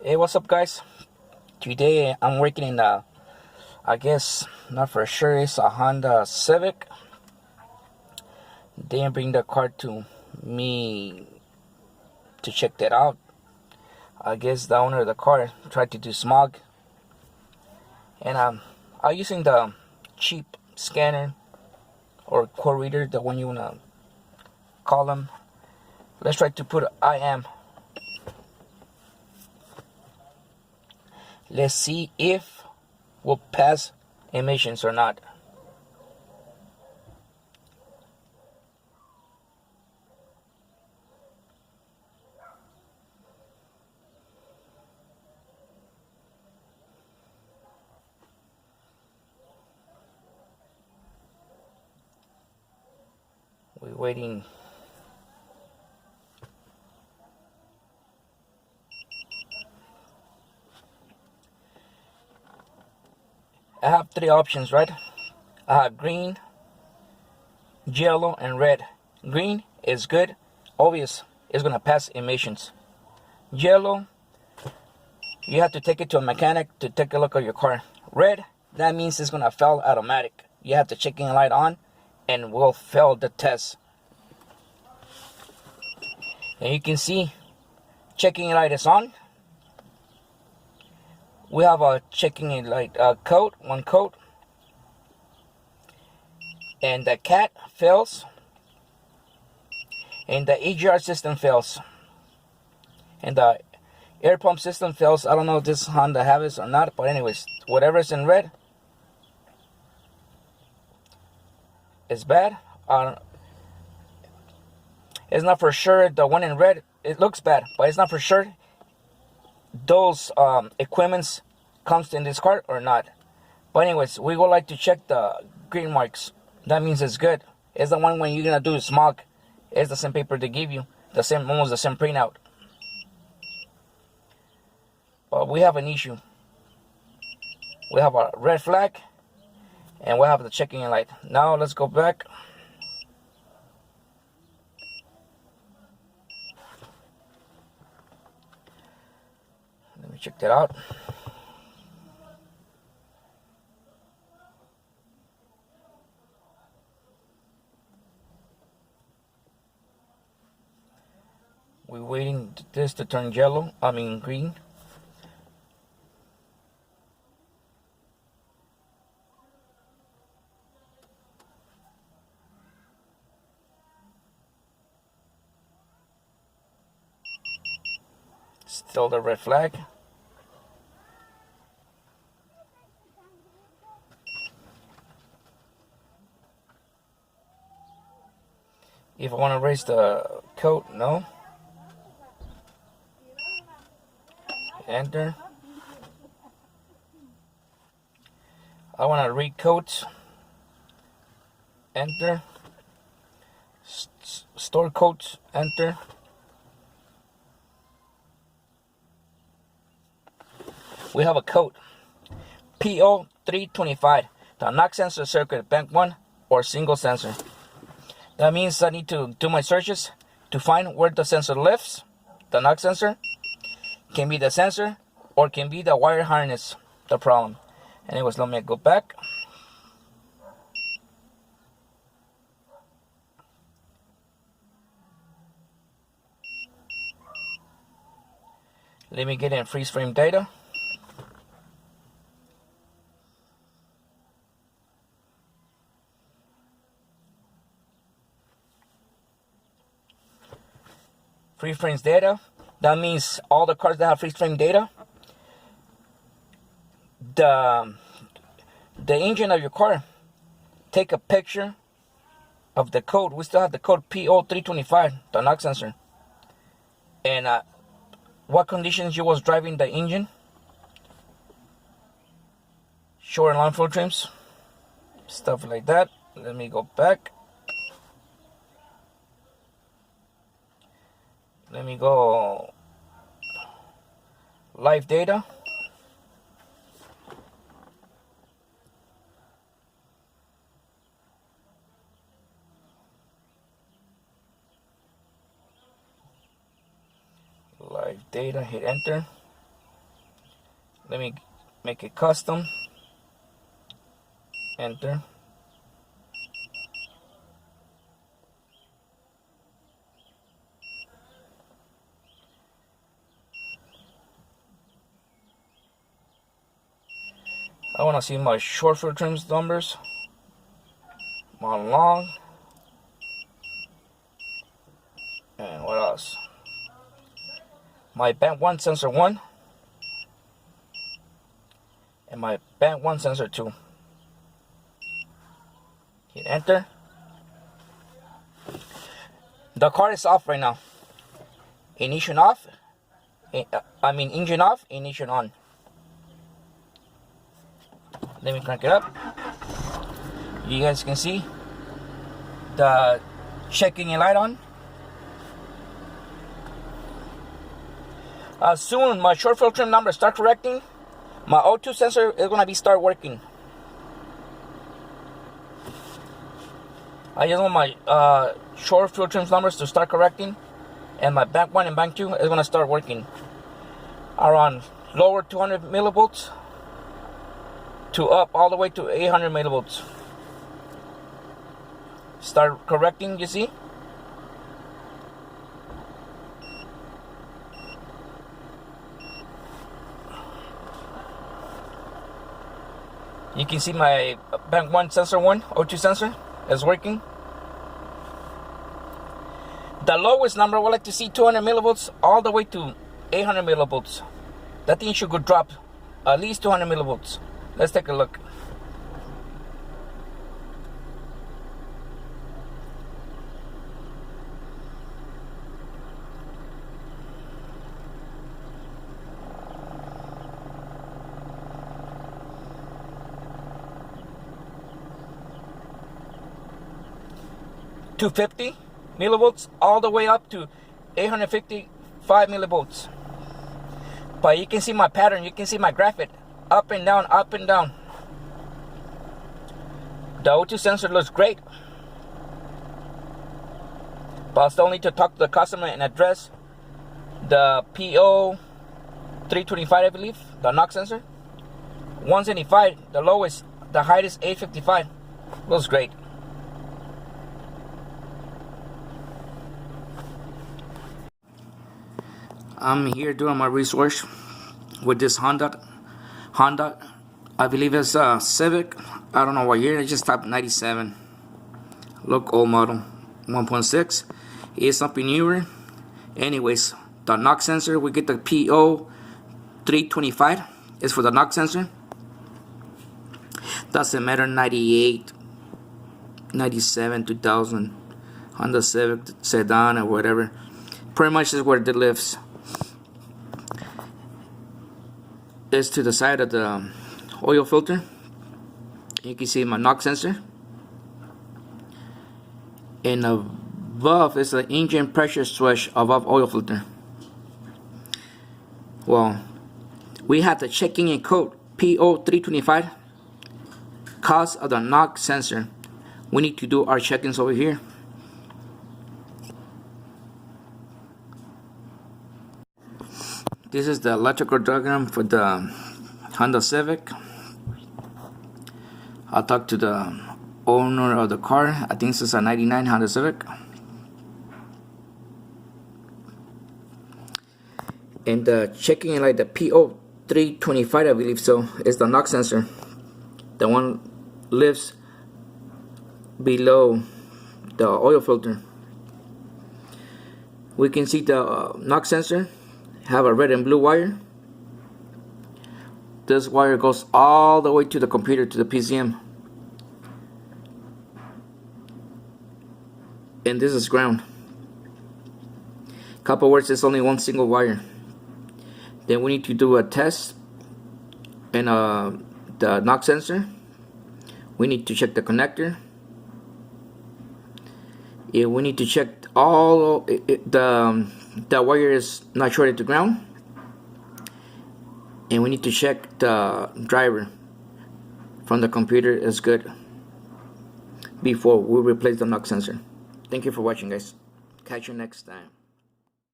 Hey, what's up, guys? Today I'm working in I guess, not for sure, it's a Honda Civic. They bring the car to me to check that out. I guess the owner of the car tried to do smog, and I'm using the cheap scanner or code reader, the one you wanna call them. Let's try to put I am. Let's see if we'll pass emissions or not. We're waiting. I have three options, right? I have green, yellow, and red. Green is good, obvious, it's gonna pass emissions. Yellow, you have to take it to a mechanic to take a look at your car. Red, that means it's gonna fail automatic. You have the checking light on and will fail the test. And you can see checking light is on. We have a checking light code, one code, and the cat fails, and the EGR system fails, and the air pump system fails. I don't know if this Honda have it or not, but anyways, whatever's in red is bad. It's not for sure. The one in red, it looks bad, but it's not for sure those equipments comes in this car or not. But anyways, we would like to check the green marks. That means it's good. It's the one when you're gonna do smog. It's the same paper they give you, the same, almost the same printout. But we have an issue. We have a red flag, and we have the checking light. Now let's go back. Let me check that out. We're waiting this to turn yellow, green. Still the red flag. If I want to raise the code, no. Enter. I want to read codes. Enter. Store codes. Enter. We have a code. PO325. The knock sensor circuit, bank 1 or single sensor. That means I need to do my searches to find where the sensor lifts. The knock sensor can be the sensor or can be the wire harness, the problem. Anyways, let me go back. Let me get in freeze frame data. Freeze frames data. That means all the cars that have freeze frame data, the engine of your car, take a picture of the code. We still have the code PO325, the knock sensor, and what conditions you was driving the engine, short and long flow trims, stuff like that. Let me go back. Let me go live data. Live data, hit enter. Let me make it custom. Enter. I want to see my short field trims numbers, my long, and what else? My band 1 sensor 1 and my band 1 sensor 2. Hit enter. The car is off right now. Ignition off. Engine off, ignition on. Let me crank it up. You guys can see the check engine light on. Soon my short field trim numbers start correcting. My O2 sensor is gonna start working. I just want my short field trim numbers to start correcting, and my bank 1 and bank 2 is gonna start working around lower 200 millivolts to up all the way to 800 millivolts. Start correcting, you see? You can see my bank 1 sensor 1, O2 sensor is working. The lowest number, I would like to see 200 millivolts all the way to 800 millivolts. That thing should go drop at least 200 millivolts. Let's take a look. $250 millivolts all the way up to 855 millivolts. But you can see my pattern, you can see my graphic up and down, up and down. The O2 sensor looks great, but I still need to talk to the customer and address the PO 325, I believe, the knock sensor. 175, the lowest, the highest 855. Looks great. I'm here doing my research with this Honda, I believe it's a Civic. I don't know what year. I just typed 97. Look, old model, 1.6. It's something newer. Anyways, the knock sensor, we get the PO 325. It's for the knock sensor. Doesn't matter, 98, 97, 2000, Honda Civic sedan or whatever. Pretty much is where it lives. Is to the side of the oil filter. You can see my knock sensor, and above is the engine pressure switch above oil filter. Well, we have the check engine code PO 325 cause of the knock sensor. We need to do our check-ins over here. This is the electrical diagram for the Honda Civic. I'll talk to the owner of the car. I think this is a 99 Honda Civic. And the checking light, the PO 325, I believe so, is the knock sensor. The one lives below the oil filter. We can see the knock sensor have a red and blue wire. This wire goes all the way to the computer, to the PCM, and this is ground. Couple words, it's only one single wire. Then we need to do a test and the knock sensor. We need to check the connector. Yeah, we need to check all the wire is not shorted to ground, and we need to check the driver from the computer is good before we replace the knock sensor. Thank you for watching, guys. Catch you next time.